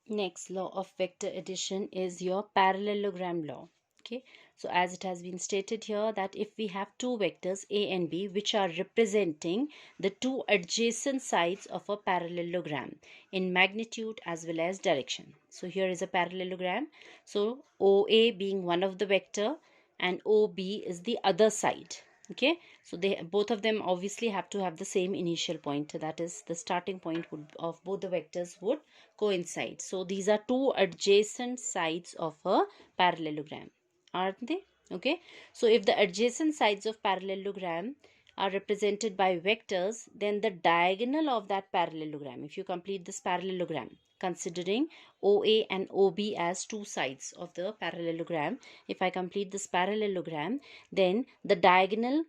Next law of vector addition is your parallelogram law. Okay, so as it has been stated here that if we have two vectors a and b which are representing the two adjacent sides of a parallelogram in magnitude as well as direction. So here is a parallelogram. So OA being one of the vector and OB is the other side. Okay, so they both of them obviously have to have the same initial point, that is the starting point of both the vectors would coincide. So these are two adjacent sides of a parallelogram, aren't they? Okay, so if the adjacent sides of parallelogram are represented by vectors, then the diagonal of that parallelogram, if you complete this parallelogram considering OA and OB as two sides of the parallelogram, if I complete this parallelogram, then the diagonal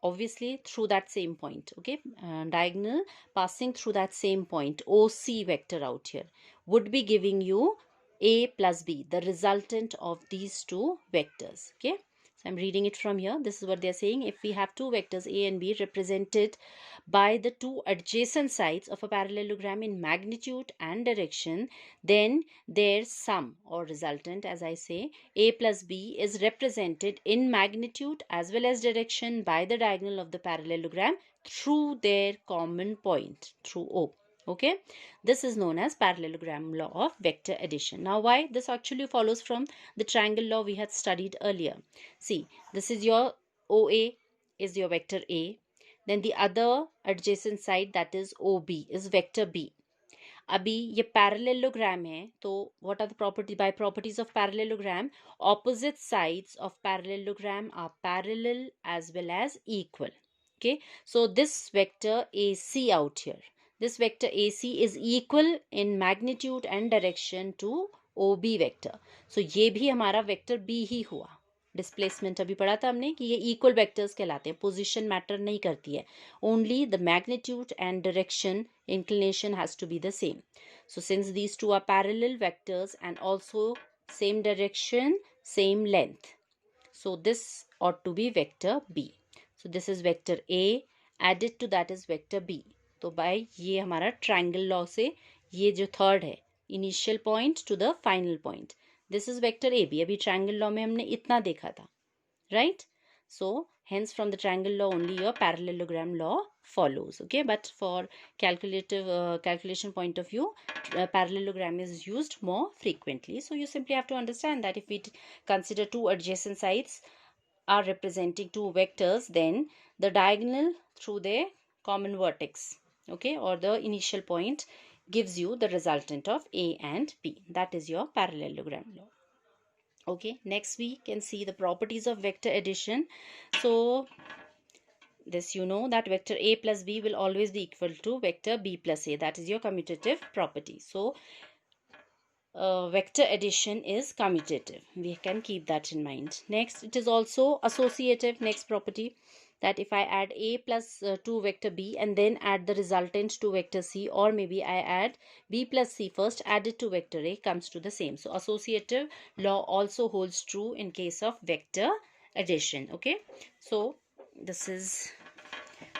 obviously through that same point, okay, diagonal passing through that same point OC vector out here would be giving you A plus B, the resultant of these two vectors. Okay, so I'm reading it from here. This is what they're saying. If we have two vectors A and B represented by the two adjacent sides of a parallelogram in magnitude and direction, then their sum or resultant, as I say, A plus B, is represented in magnitude as well as direction by the diagonal of the parallelogram through their common point, through O. Okay, this is known as parallelogram law of vector addition. Now why this actually follows from the triangle law we had studied earlier. See, this is your OA is your vector A, then the other adjacent side, that is OB, is vector B. अभी ये parallelogram है, तो what are the property by properties of parallelogram? Opposite sides of parallelogram are parallel as well as equal. Okay, so this vector AC out here, this vector AC is equal in magnitude and direction to OB vector. So ये भी हमारा vector B ही हुआ. Displacement अभी पढ़ा था हमने कि ये इक्वल वेक्टर्स कहलाते हैं, पोजीशन मैटर नहीं करती है, only the magnitude and direction inclination has to be the same. So since these two are parallel vectors and also same direction, same length, so this ought to be vector B. So this is vector A, added to that is vector B. तो by ये हमारा triangle law से ये जो third है, initial point to the final point, this is vector A B. अभी triangle law में हमने इतना देखा था, right? So hence from the triangle law only your parallelogram law follows. Okay, but for calculation point of view, parallelogram is used more frequently. So you simply have to understand that if we consider two adjacent sides are representing two vectors, then the diagonal through their common vertex, okay, or the initial point gives you the resultant of A and B. That is your parallelogram law. Okay, next we can see the properties of vector addition. So this, you know that vector A plus B will always be equal to vector B plus A. That is your commutative property. So vector addition is commutative. We can keep that in mind. Next, it is also associative. Next property, that if I add A plus 2 vector B and then add the resultant to vector C, or maybe I add B plus C first, add it to vector A, comes to the same. So associative law also holds true in case of vector addition. Okay, so this is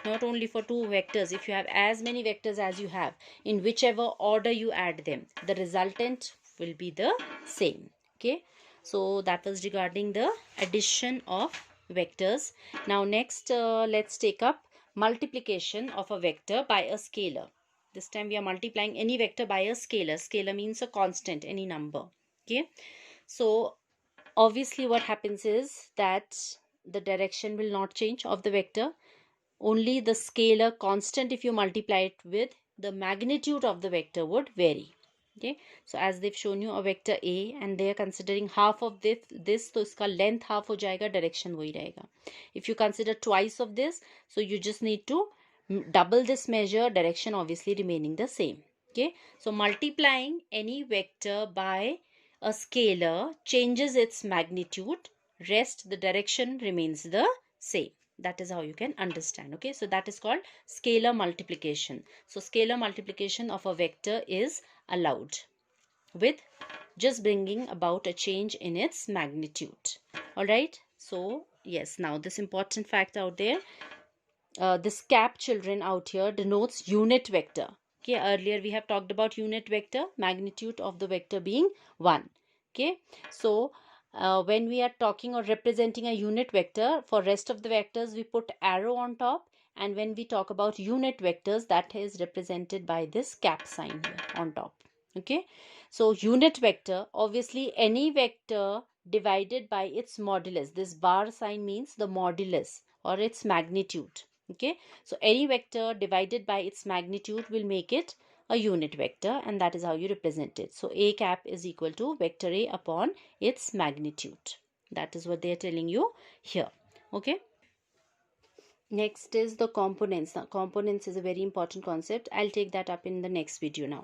not only for two vectors. If you have as many vectors as you have, in whichever order you add them, the resultant will be the same. Okay, so that was regarding the addition of vectors. Now next, let's take up multiplication of a vector by a scalar. This time we are multiplying any vector by a scalar. Scalar means a constant, any number. Okay, so obviously what happens is that the direction will not change of the vector, only the scalar constant, if you multiply it with the magnitude of the vector, would vary. Okay, so as they've shown you a vector A and they are considering half of this, तो इसका length half हो जाएगा, direction वही रहेगा. If you consider twice of this, so you just need to double this measure, direction obviously remaining the same. Okay, so multiplying any vector by a scalar changes its magnitude, rest the direction remains the same. That is how you can understand. Okay, so that is called scalar multiplication. So scalar multiplication of a vector is allowed with just bringing about a change in its magnitude. All right, so yes, now this important fact out there, this cap children out here denotes unit vector. Okay, earlier we have talked about unit vector, magnitude of the vector being 1. Okay, so when we are talking or representing a unit vector, for rest of the vectors we put arrow on top, and when we talk about unit vectors, that is represented by this cap sign here on top. Okay, so unit vector, obviously any vector divided by its modulus. This bar sign means the modulus or its magnitude. Okay, so any vector divided by its magnitude will make it a unit vector, and that is how you represent it. So a cap is equal to vector A upon its magnitude. That is what they are telling you here. Okay, next is the components. Now components is a very important concept. I'll take that up in the next video now.